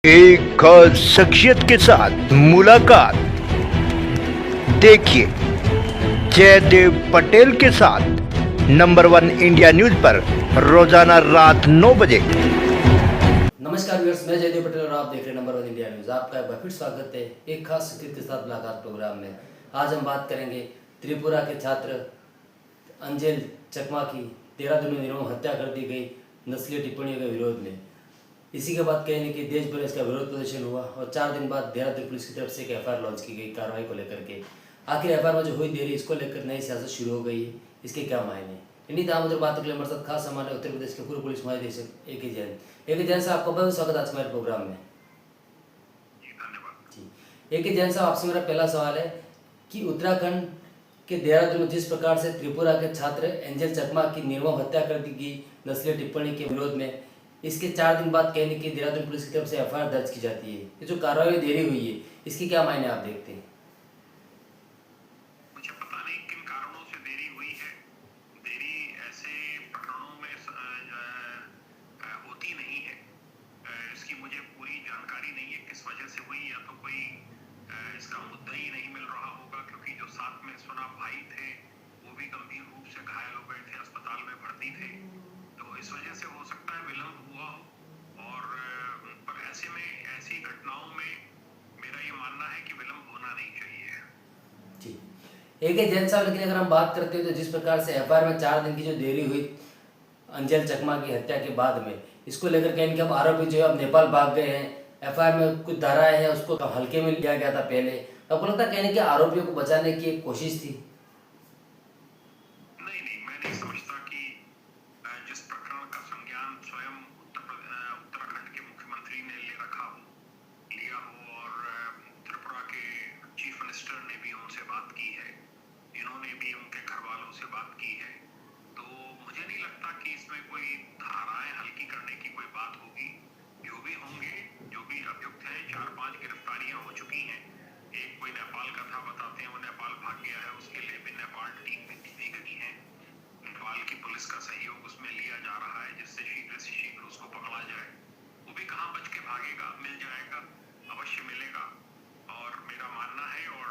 एक खास शख्सियत के साथ मुलाकात। देखिए जयदेव पटेल के साथ नंबर 1 इंडिया न्यूज पर रोजाना रात 9 बजे। नमस्कार व्यूअर्स, मैं जयदेव पटेल और आप देख रहे हैं नंबर 1 इंडिया न्यूज। आपका एक बार फिर स्वागत है एक खास शख्सियत के साथ मुलाकात प्रोग्राम में। आज हम बात करेंगे त्रिपुरा के छात्र अंजेल चकमा की देहरादून में दिनों हत्या कर दी गई नस्लीय टिप्पणियों के विरोध में। इसी के बाद कहने कि देश भर में इसका विरोध प्रदर्शन हुआ और 4 दिन बाद देहरादून पुलिस की तरफ से एक एफआईआर लॉन्च की गई कार्रवाई को लेकर के। आखिर एफआईआर में जो हुई देरी, इसको लेकर नई सियासत शुरू हो गई है, इसके क्या मायने। इन्हीं तमाम उधर बातों के लिए हमारे साथ खास हमारे उत्तर प्रदेश के पूर्व पुलिस महानिदेशक ए के जैन। ए के जैन साहब, आपका बहुत स्वागत आज हमारे प्रोग्राम में। जी, ए के जैन साहब, आपसे मेरा पहला सवाल है कि उत्तराखंड के देहरादून में जिस प्रकार से त्रिपुरा के छात्र एंजल चकमा की निर्मम हत्या कर दी गई नस्लीय टिप्पणी के विरोध में, इसके 4 दिन बाद कहने की देहरादून पुलिस की तरफ से एफआईआर दर्ज की जाती है, ये जो कार्रवाई में देरी हुई है, इसके क्या मायने आप देखते हैं? मुझे पता नहीं किन कारणों से देरी हुई है। देरी ऐसे प्रकरणों में होती नहीं है। इसकी मुझे पूरी जानकारी नहीं है किस वजह से हुई, या तो कोई इसका मुद्दा ही नहीं मिल रहा होगा, क्योंकि जो साथ में सुना भाई थे वो भी गंभीर रूप से घायल हो गए थे, अस्पताल में भर्ती थे, तो इस वजह से हो सकता है विलंब हुआ हो। और पर ऐसे में ऐसी घटनाओं में मेरा ये मानना है कि विलंब होना नहीं चाहिए। जी, एक जैन साहब, लेकिन अगर हम बात करते हैं तो जिस प्रकार से एफआईआर में 4 दिन की जो देरी हुई अंजल चकमा की हत्या के बाद में, इसको लेकर कहें कि अब आरोपी जो है अब नेपाल भाग गए हैं, एफआईआर में कुछ धाराएं हैं उसको हल्के में लिया गया था पहले, आपको लगता है कहने कि आरोपियों को बचाने की एक कोशिश थी? नहीं, मैं नहीं समझता कि जिस प्रकरण का संज्ञान स्वयं उत्तराखंड के मुख्यमंत्री ने लिया हो और त्रिपुरा के चीफ मिनिस्टर ने भी उनसे बात की है, इन्होंने भी उनके घर वालों से बात की है, तो मुझे नहीं लगता कि इसमें कोई धाराएं हल्की करने की कोई बात होगी। जो भी होंगे, जो भी अभियुक्त हैं, 4-5 गिरफ्तारियां हो चुकी हैं। एक कोई नेपाल का था, बताते हैं वो नेपाल भाग गया है, उसके लिए भी नेपाल टीम भी दी गई है। नेपाल की पुलिस का सहयोग उसमें लिया जा रहा है, जिससे शीघ्र से शीघ्र उसको पकड़ा जाए। वो भी कहाँ बच के भागेगा, मिल जाएगा, अवश्य मिलेगा। और मेरा मानना है, और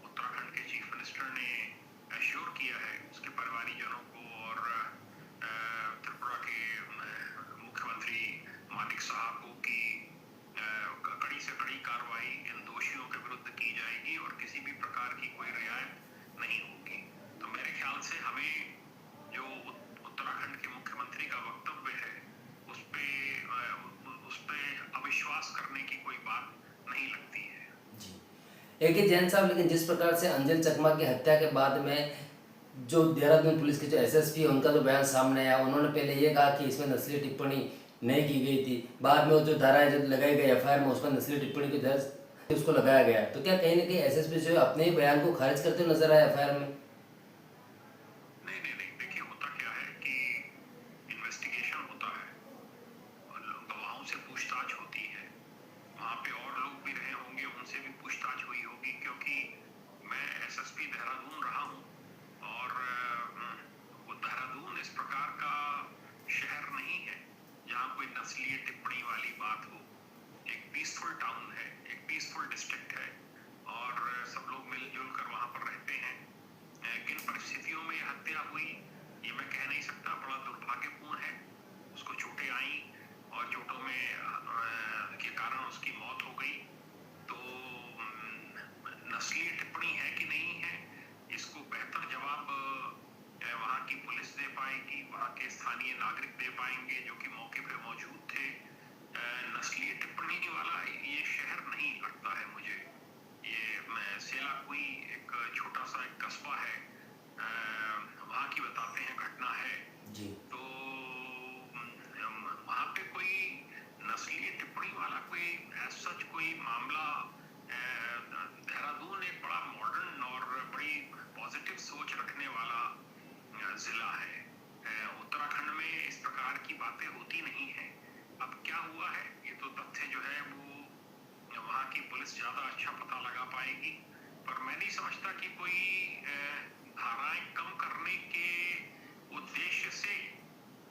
उत्तराखंड के चीफ मिनिस्टर ने एश्योर किया है उसके परिवारीजनों को और त्रिपुरा के मुख्यमंत्री मानिक साहब को कि कड़ी से कड़ी कार्रवाई इन दोषियों के विरुद्ध की जाएगी और किसी भी प्रकार की कोई रियायत नहीं होगी। तो मेरे ख्याल से हमें जो उत्तराखंड के मुख्यमंत्री का वक्तव्य है उस पे अविश्वास करने की कोई बात नहीं लगती है। जी, एक जैन साहब, लेकिन जिस प्रकार से अंजल चकमा की हत्या के बाद में जो देहरादून पुलिस के जो एसएसपी है उनका जो बयान सामने आया, उन्होंने पहले ये कहा कि इसमें नस्लीय टिप्पणी नहीं की गई थी, बाद में वो जो धाराएं जो लगाई गई एफआईआर में उसमें नस्लीय टिप्पणी की दर्ज उसको लगाया गया। तो क्या कहीं ना कहीं एसएसपी जो है अपने ही बयान को खारिज करते हुए नजर आया एफआईआर में? नहीं, देखिए होता क्या है कि इन्वेस्टिगेशन होता है और गवाहों से पूछताछ होती है, वहाँ पे और लोग भी रहे होंगे, उनसे भी पूछताछ हुई होगी, क्योंकि मैं एसएसपी देहरादून रहा हूँ और वो देहरादून इस प्रकार का शहर नहीं है जहाँ कोई नस्लीय टिप्पणी वाली बात हो। एक पीसफुल टाउन है, एक पीसफुल डिस्ट्रिक्ट है और सब लोग मिलजुल कर वहाँ पर रहते हैं। किन परिस्थितियों में यह हत्या हुई ये मैं कह नहीं सकता, बड़ा दुर्भाग्यपूर्ण है। उसको चोटें आई और चोटों में के कारण उसकी मौत हो गई। तो नस्लीय टिप्पणी है कि नहीं है, इसको बेहतर जवाब वहाँ की पुलिस दे पाएगी, वहाँ के स्थानीय नागरिक दे पाएंगे जो कि मौके पे मौजूद थे। नस्लीय टिप्पणी वाला ये शहर नहीं लगता है मुझे। ये सेलाकुई एक छोटा सा एक कस्बा है, वहाँ की बताते हैं घटना है जी, तो वहाँ पे कोई नस्लीय टिप्पणी वाला कोई सच कोई मामला, देहरादून एक बड़ा मॉडर्न और बड़ी पॉजिटिव सोच रखने वाला जिला है। उत्तराखंड में इस प्रकार की बातें होती नहीं है। अब क्या हुआ है ये तो तथ्य जो है वो वहाँ की पुलिस ज्यादा अच्छा पता लगा पाएगी, पर मैं नहीं समझता कि कोई धाराएं कम करने के उद्देश्य से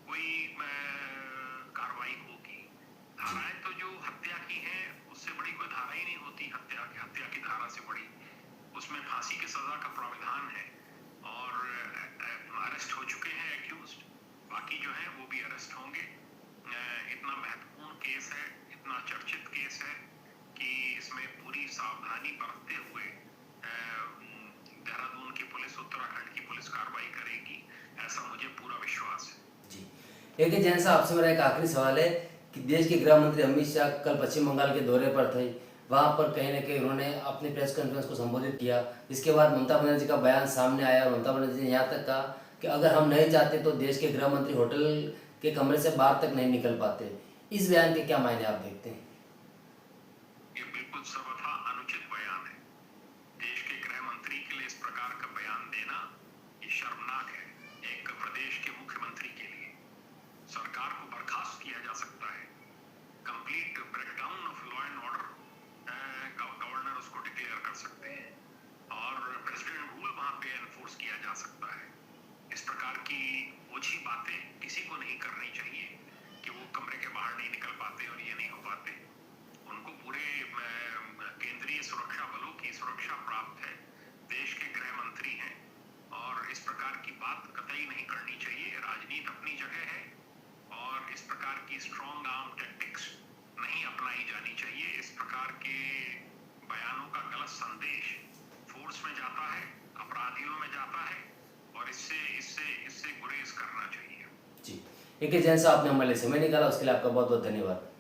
कोई कार्रवाई होगी। धाराएं तो जो हत्या की है उससे बड़ी कोई धारा ही नहीं होती, हत्या की धारा से बड़ी। उसमें फांसी की सजा का प्रावधान है और अरेस्ट हो चुके हैं एक्यूज्ड, बाकी जो है वो भी अरेस्ट होंगे। इतना महत्वपूर्ण केस है, इतना चर्चित केस है कि इसमें पूरी सावधानी बरतते हुए देहरादून की पुलिस, उत्तराखंड की पुलिस कार्रवाई करेगी, ऐसा मुझे पूरा विश्वास है। जी, एक जैन साहब आपसे मेरा एक आखिरी सवाल है कि देश के गृह मंत्री अमित शाह कल पश्चिम बंगाल के दौरे पर थे, वहाँ पर कहीं ना कहीं उन्होंने अपने प्रेस कॉन्फ्रेंस को संबोधित किया। इसके बाद ममता बनर्जी का बयान सामने आया और ममता बनर्जी ने यहाँ तक कहा कि अगर हम नहीं चाहते तो देश के गृह मंत्री होटल के कमरे से बाहर तक नहीं निकल पाते। इस बयान के क्या मायने आप देखते हैं? ये बिल्कुल सर्वथा अनुचित बयान है। देश के गृह मंत्री के लिए इस प्रकार का बयान देना ये शर्मनाक है। एक प्रदेश के मुख्यमंत्री के लिए सरकार को बर्खास्त किया जा सकता है। Complete breakdown of law and order governor उसको डिक्लेयर कर सकते हैं और प्रेसिडेंट रूल वहां पे एनफोर्स किया जा सकता है। इस प्रकार की ओछी बातें किसी को नहीं करनी चाहिए कि वो कमरे के बाहर नहीं निकल पाते और ये नहीं हो पाते। उनको पूरे केंद्रीय सुरक्षा बलों की सुरक्षा प्राप्त है, देश के गृह मंत्री हैं और इस प्रकार की बात कतई नहीं करनी चाहिए। राजनीति अपनी जगह है और इस प्रकार की स्ट्रॉन्ग आर्म टैक्टिक्स नहीं अपनाई जानी चाहिए। इस प्रकार के बयानों का गलत संदेश फोर्स में जाता है, अपराधियों में जाता है और इससे गुरेज करना चाहिए। जी, एक जैन साहब आपने हमारे लिए समय निकाला, उसके लिए आपका बहुत बहुत धन्यवाद।